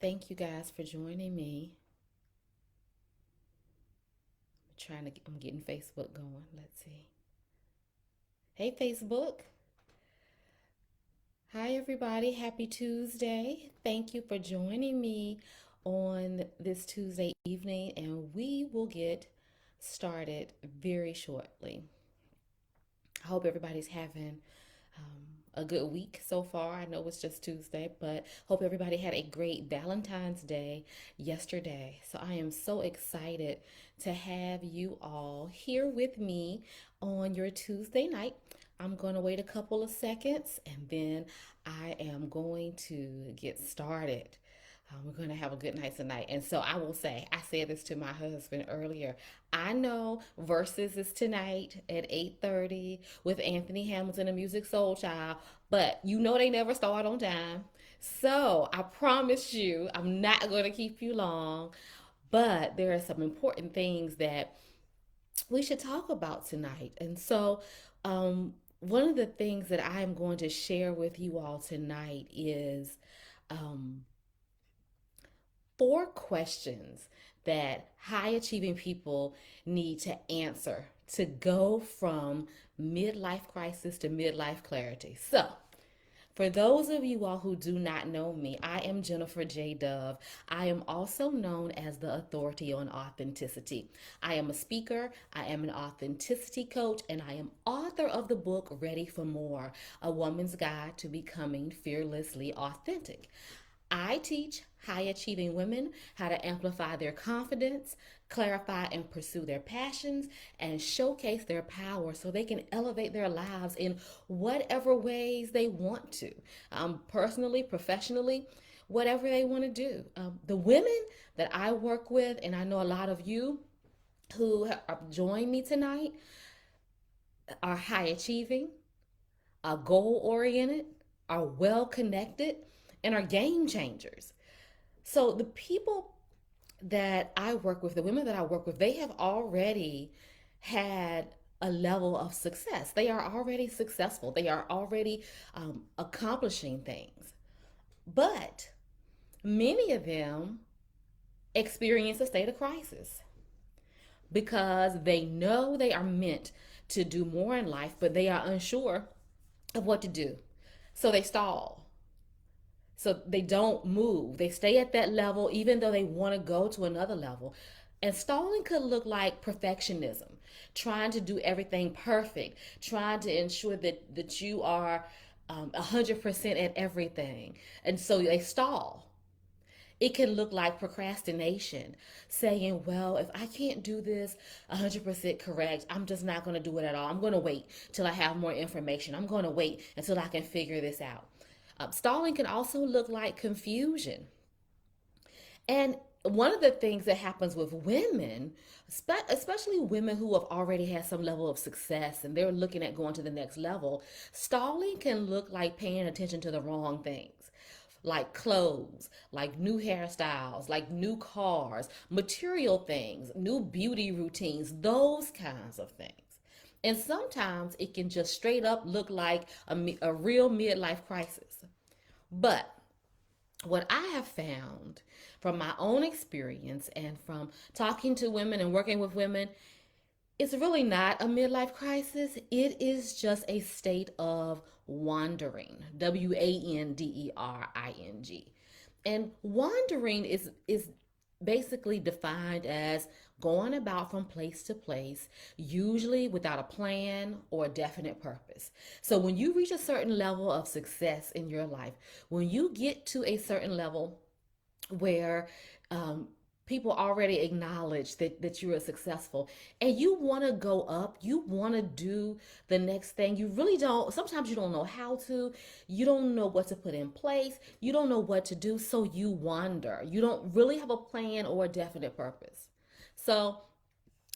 Thank you guys for joining me. I'm getting Facebook going. Let's see. Hey, Facebook. Hi, everybody. Happy Tuesday. Thank you for joining me on this Tuesday evening, and we will get started very shortly. I hope everybody's having a good week so far. I know it's just Tuesday, but hope everybody had a great Valentine's Day yesterday. So I am so excited to have you all here with me on your Tuesday night. I'm going to wait a couple of seconds and then I am going to get started. We're going to have a good night tonight. And so I will say, I said this to my husband earlier. I know Versus is tonight at 8:30 with Anthony Hamilton and Music Soul Child, but you know they never start on time. So I promise you, I'm not going to keep you long, but there are some important things that we should talk about tonight. And so, one of the things that I'm going to share with you all tonight is um, four questions that high achieving people need to answer to go from midlife crisis to midlife clarity. So, for those of you all who do not know me, I am Jennifer J. Dove. I am also known as the authority on authenticity. I am a speaker, I am an authenticity coach, and I am author of the book Ready for More, A Woman's Guide to Becoming Fearlessly Authentic. I teach high achieving women how to amplify their confidence, clarify and pursue their passions, and showcase their power so they can elevate their lives in whatever ways they want to, personally, professionally, whatever they want to do. The women that I work with, and I know a lot of you who have joined me tonight, are high achieving, are goal oriented, are well connected, and are game changers. So the people that I work with, the women that I work with, they have already had a level of success. They are already successful. They are already accomplishing things. But many of them experience a state of crisis because they know they are meant to do more in life, but they are unsure of what to do. So they stall. So they don't move. They stay at that level even though they want to go to another level. And stalling could look like perfectionism, trying to do everything perfect, trying to ensure that you are 100% at everything. And so they stall. It can look like procrastination, saying, well, if I can't do this 100% correct, I'm just not going to do it at all. I'm going to wait till I have more information. I'm going to wait until I can figure this out. Stalling can also look like confusion. And one of the things that happens with women, especially women who have already had some level of success and they're looking at going to the next level, stalling can look like paying attention to the wrong things, like clothes, like new hairstyles, like new cars, material things, new beauty routines, those kinds of things. And sometimes it can just straight up look like a real midlife crisis. But what I have found from my own experience and from talking to women and working with women, it's really not a midlife crisis. It is just a state of wandering. Wandering. And wandering is basically defined as going about from place to place, usually without a plan or a definite purpose. So when you reach a certain level of success in your life, when you get to a certain level where people already acknowledge that you are successful and you want to go up, you want to do the next thing, you really don't, sometimes you don't know how to, you don't know what to put in place, you don't know what to do, so you wander, you don't really have a plan or a definite purpose. So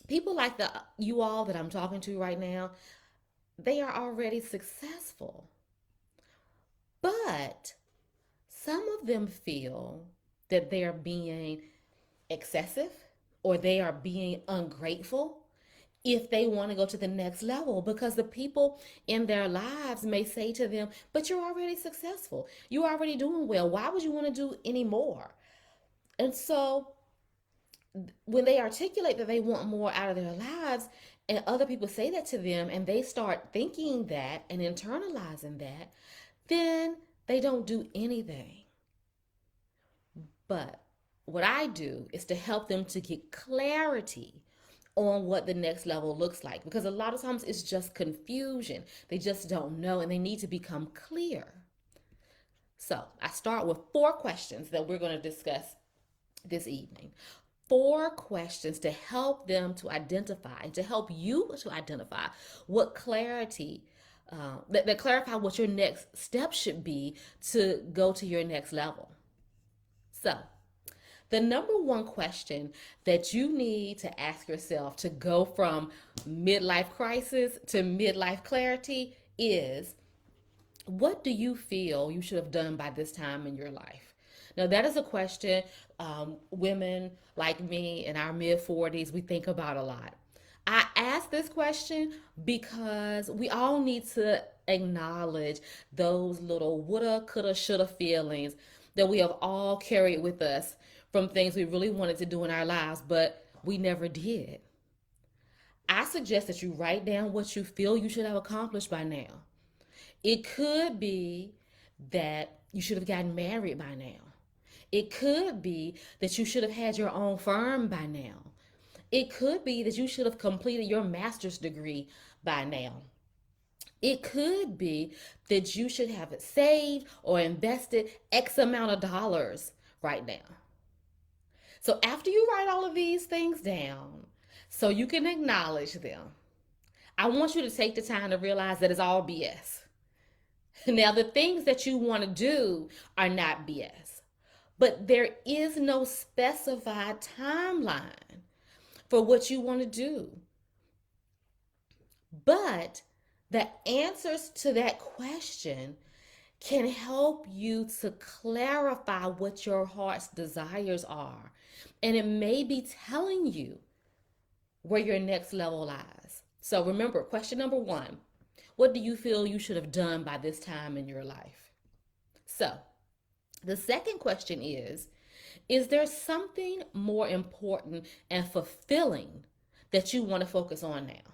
people like the you all that I'm talking to right now, they are already successful, but some of them feel that they are being excessive or they are being ungrateful if they want to go to the next level, because the people in their lives may say to them, but you're already successful, you're already doing well, why would you want to do any more? And so when they articulate that they want more out of their lives, and other people say that to them, and they start thinking that and internalizing that, then they don't do anything. But what I do is to help them to get clarity on what the next level looks like, because a lot of times it's just confusion. They just don't know, and they need to become clear. So I start with 4 questions that we're going to discuss this evening. 4 questions to help them to identify, to help you to identify what clarity, that clarify what your next step should be to go to your next level. So, the number one question that you need to ask yourself to go from midlife crisis to midlife clarity is, what do you feel you should have done by this time in your life? Now, that is a question women like me in our mid 40s, we think about a lot. I ask this question because we all need to acknowledge those little woulda, coulda, shoulda feelings that we have all carried with us from things we really wanted to do in our lives, but we never did. I suggest that you write down what you feel you should have accomplished by now. It could be that you should have gotten married by now. It could be that you should have had your own firm by now. It could be that you should have completed your master's degree by now. It could be that you should have saved or invested X amount of dollars right now. So after you write all of these things down, so you can acknowledge them, I want you to take the time to realize that it's all BS. Now, the things that you want to do are not BS, but there is no specified timeline for what you want to do. But the answers to that question can help you to clarify what your heart's desires are. And it may be telling you where your next level lies. So remember, question number 1, what do you feel you should have done by this time in your life? So the second question is there something more important and fulfilling that you want to focus on now?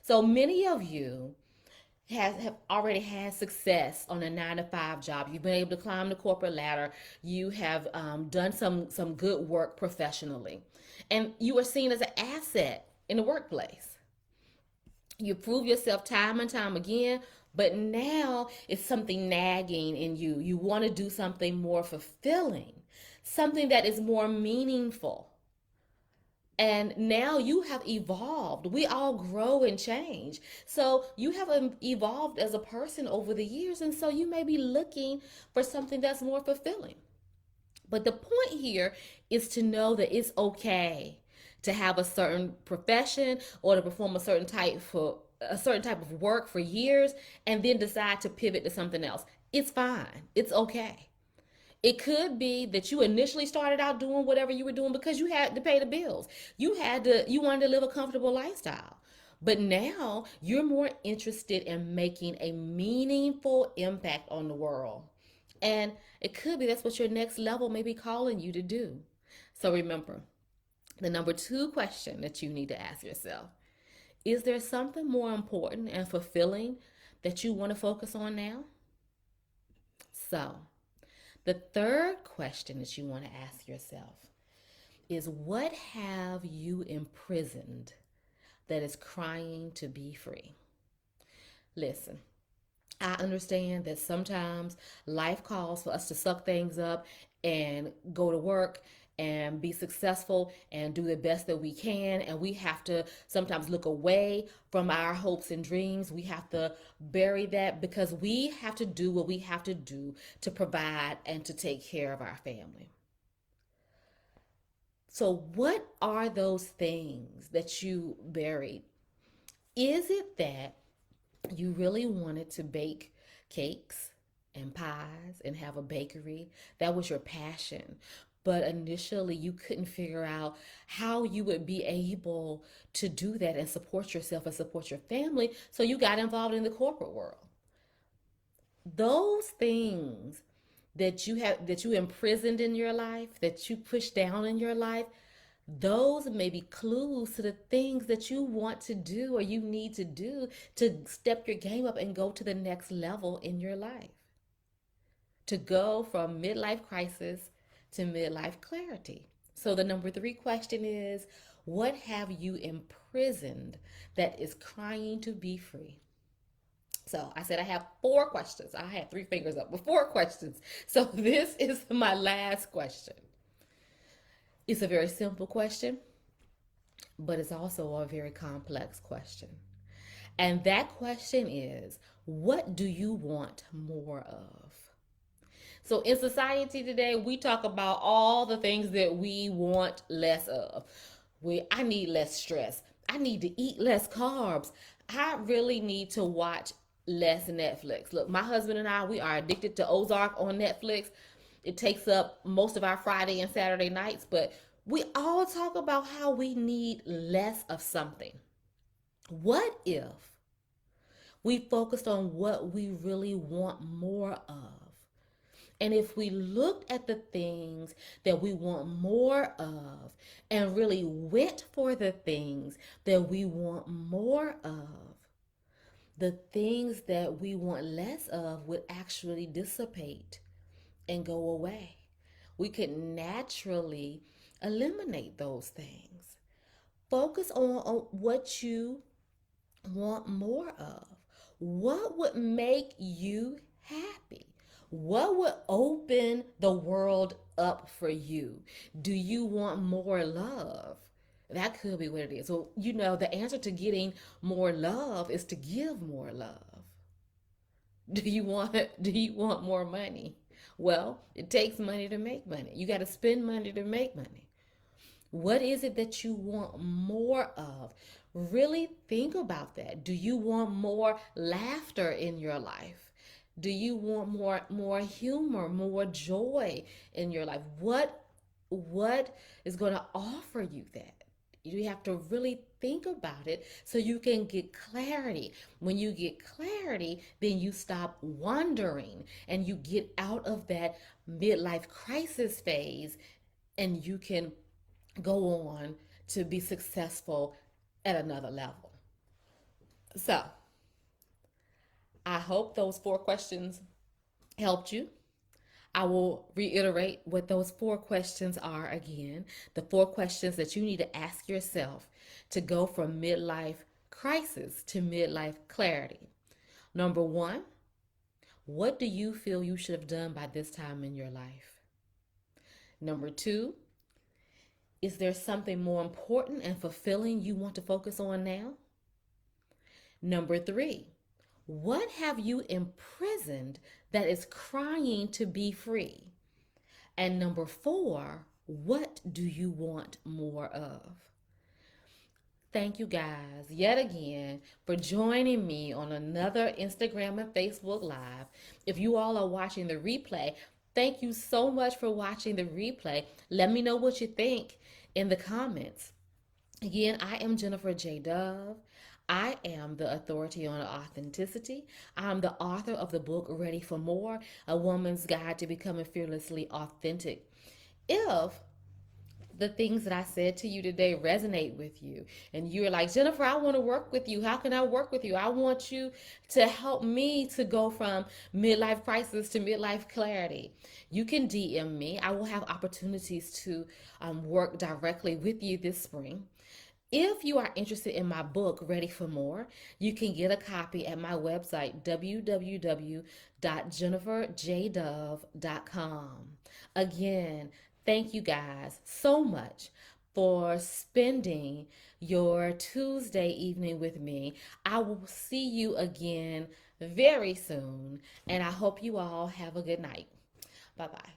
So many of you have already had success on a 9 to 5 job. You've been able to climb the corporate ladder. You have done some good work professionally, and you are seen as an asset in the workplace. You prove yourself time and time again, but now it's something nagging in you. You want to do something more fulfilling, something that is more meaningful. And now you have evolved. We all grow and change. So you have evolved as a person over the years. And so you may be looking for something that's more fulfilling. But the point here is to know that it's okay to have a certain profession or to perform a certain type of work for years and then decide to pivot to something else. It's fine. It's okay. It could be that you initially started out doing whatever you were doing because you had to pay the bills. You wanted to live a comfortable lifestyle. But now you're more interested in making a meaningful impact on the world. And it could be that's what your next level may be calling you to do. So remember, the number 2 question that you need to ask yourself, is there something more important and fulfilling that you want to focus on now? So, the third question that you want to ask yourself is, what have you imprisoned that is crying to be free? Listen, I understand that sometimes life calls for us to suck things up and go to work and be successful and do the best that we can. And we have to sometimes look away from our hopes and dreams. We have to bury that because we have to do what we have to do to provide and to take care of our family. So, what are those things that you buried? Is it that you really wanted to bake cakes and pies and have a bakery? That was your passion. But initially, you couldn't figure out how you would be able to do that and support yourself and support your family. So you got involved in the corporate world. Those things that you imprisoned in your life, that you pushed down in your life, those may be clues to the things that you want to do or you need to do to step your game up and go to the next level in your life. To go from midlife crisis to midlife clarity. So the number 3 question is, what have you imprisoned that is crying to be free? So I said I have 4 questions. I had 3 fingers up with 4 questions. So this is my last question. It's a very simple question, but it's also a very complex question. And that question is, what do you want more of? So in society today, we talk about all the things that we want less of. I need less stress. I need to eat less carbs. I really need to watch less Netflix. Look, my husband and I, we are addicted to Ozark on Netflix. It takes up most of our Friday and Saturday nights, but we all talk about how we need less of something. What if we focused on what we really want more of? And if we looked at the things that we want more of and really went for the things that we want more of, the things that we want less of would actually dissipate and go away. We could naturally eliminate those things. Focus on what you want more of. What would make you happy? What would open the world up for you? Do you want more love? That could be what it is. So, the answer to getting more love is to give more love. Do you want more money? Well, it takes money to make money. You got to spend money to make money. What is it that you want more of? Really think about that. Do you want more laughter in your life? Do you want more humor, more joy in your life? What is going to offer you that? You have to really think about it so you can get clarity. When you get clarity, then you stop wondering and you get out of that midlife crisis phase and you can go on to be successful at another level. So, I hope those 4 questions helped you. I will reiterate what those 4 questions are again. The 4 questions that you need to ask yourself to go from midlife crisis to midlife clarity. Number 1, what do you feel you should have done by this time in your life? Number 2, is there something more important and fulfilling you want to focus on now? Number 3, what have you imprisoned that is crying to be free? And number 4, what do you want more of? Thank you guys yet again for joining me on another Instagram and Facebook Live. If you all are watching the replay, thank you so much for watching the replay. Let me know what you think in the comments. Again, I am Jennifer J. Dove. I am the authority on authenticity. I'm the author of the book Ready for More, A Woman's Guide to Becoming Fearlessly Authentic. If the things that I said to you today resonate with you and you're like, Jennifer, I want to work with you. How can I work with you? I want you to help me to go from midlife crisis to midlife clarity. You can DM me. I will have opportunities to work directly with you this spring. If you are interested in my book, Ready for More, you can get a copy at my website, www.jenniferjdove.com. Again, thank you guys so much for spending your Tuesday evening with me. I will see you again very soon, and I hope you all have a good night. Bye-bye.